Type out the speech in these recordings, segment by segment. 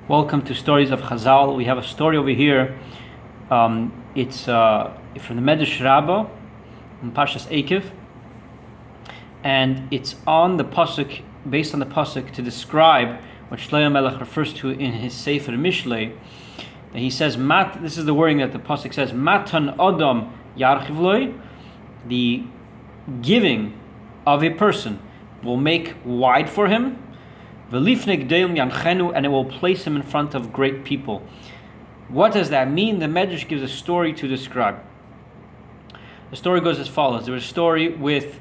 Welcome to Stories of Chazal. We have a story over here. It's from the Medrash Rabbah, in Parshas Eikev, and it's on the pasuk, based on the pasuk, to describe what Shlomo Melech refers to in his Sefer Mishlei. He says, this is the wording that the pasuk says, "Matan Adam yarchiv loi," the giving of a person will make wide for him, and it will place him in front of great people. What does that mean? The Medrash gives a story to describe. The story goes as follows. There was a story with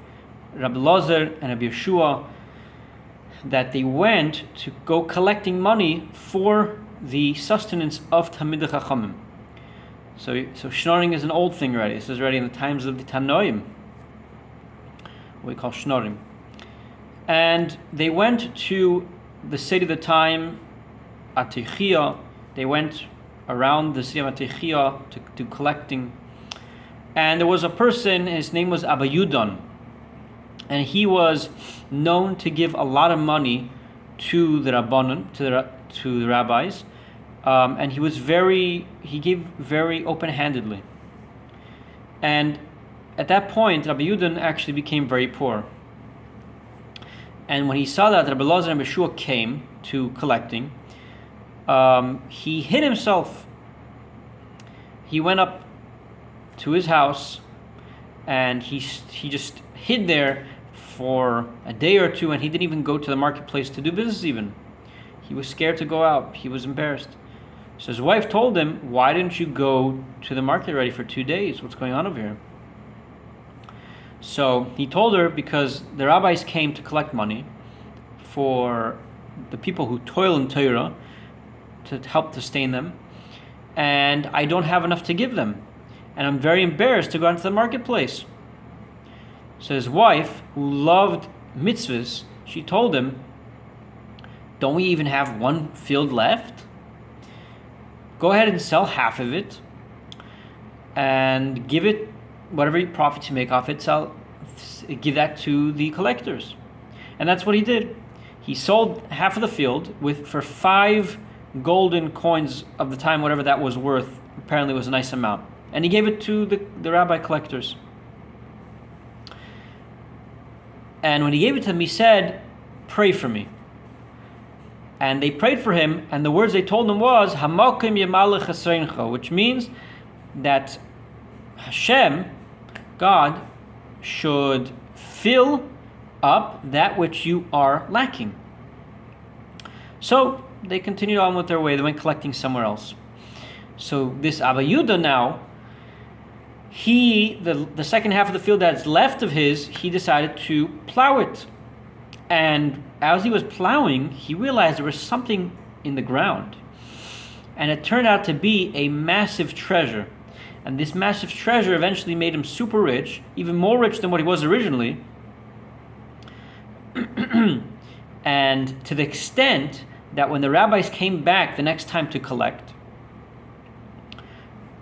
Rabbi Lazar and Rabbi Yeshua that they went to go collecting money for the sustenance of Talmidei Chachamim. So schnorring is an old thing already. This is already in the times of the Tanoim, what we call schnorring. And they went to the city of the time, Atechia. They went around the city of Atechia to collecting. And there was a person, his name was Abba Yudan. And he was known to give a lot of money to the Rabbanon, to the rabbis. And he gave very open-handedly. And at that point, Rabbi Yudan actually became very poor. And when he saw that Rabbi Lazar and Yeshua came to collecting, he hid himself. He went up to his house, and he just hid there for a day or two, and he didn't even go to the marketplace to do business even. He was scared to go out. He was embarrassed. So his wife told him, "Why didn't you go to the market already for 2 days? What's going on over here?" So he told her, because the rabbis came to collect money for the people who toil in Torah to help sustain them, and I don't have enough to give them, and I'm very embarrassed to go into the marketplace. So his wife, who loved mitzvahs, she told him, "Don't we even have one field left? Go ahead and sell half of it and give it whatever profits you make off it, give that to the collectors." And that's what he did. He sold half of the field for 5 golden coins of the time, whatever that was worth. Apparently it was a nice amount. And he gave it to the rabbi collectors. And when he gave it to them, he said, "Pray for me." And they prayed for him, and the words they told him was, "Hamakim yemalech chesreincha," which means that Hashem, God, should fill up that which you are lacking. So they continued on with their way. They went collecting somewhere else. So this Abba Yudah now, the second half of the field that's left of his, he decided to plow it. And as he was plowing, he realized there was something in the ground. And it turned out to be a massive treasure. And this massive treasure eventually made him super rich, even more rich than what he was originally. And to the extent that when the rabbis came back the next time to collect,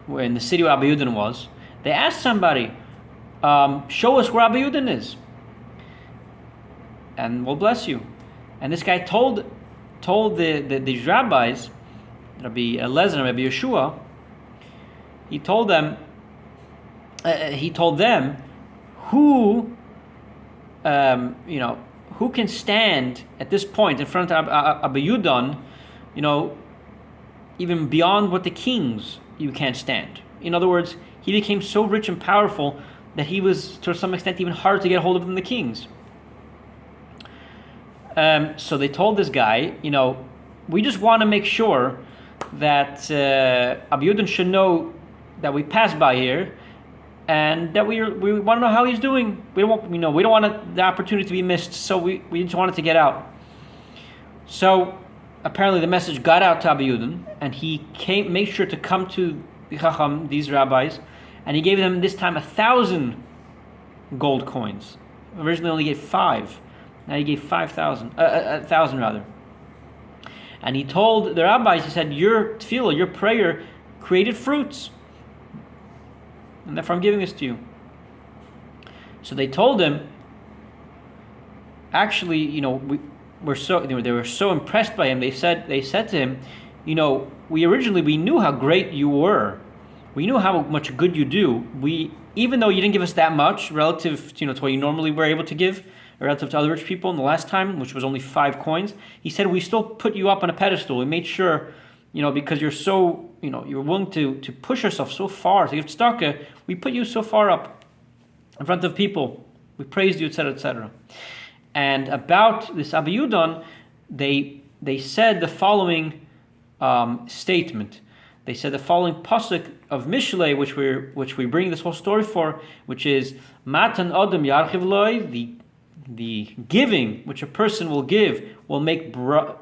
where in the city where Abba Yudan was, they asked somebody, "Show us where Abba Yudan is, and we'll bless you." And this guy told these rabbis, Rabbi Elazar and Rabbi Yeshua, he told them who who can stand at this point in front of Abba Yudan, even beyond what the kings you can't stand. In other words, he became so rich and powerful that he was, to some extent, even harder to get a hold of than the kings. So they told this guy, "We just want to make sure that Abba Yudan should know that we passed by here, and that we want to know how he's doing. We don't want the opportunity to be missed, so we just wanted to get out." So apparently the message got out to Abba Yudan, and he made sure to come to the Chacham, these rabbis, and he gave them this time 1,000 gold coins. Originally only gave 5. Now he gave 5,000, 1,000 rather. And he told the rabbis, he said, "Your tefillah, your prayer, created fruits, and therefore I'm giving this to you." So they told him, actually, they were so impressed by him. They said to him, we knew how great you were. We knew how much good you do. Even though you didn't give us that much relative to what you normally were able to give, relative to other rich people in the last time, which was only 5 coins, he said, we still put you up on a pedestal. We made sure, because you're so, you're willing to push yourself so far to give tzedakah, we put you so far up in front of people. We praised you, etc., etc. And about this Abba Yudon, they said the following statement. They said the following pasuk of Mishlei, which we bring this whole story for, which is Matan Adam Yarchiv Loi, the giving which a person will give will make break,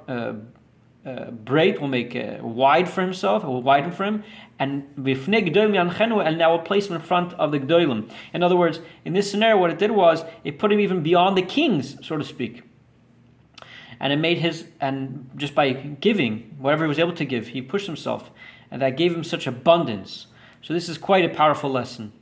will make wide for himself, it will widen for him, and now will place him in front of the Gdolim. In other words, in this scenario, what it did was it put him even beyond the kings, so to speak. And it made and just by giving whatever he was able to give, he pushed himself, and that gave him such abundance. So this is quite a powerful lesson.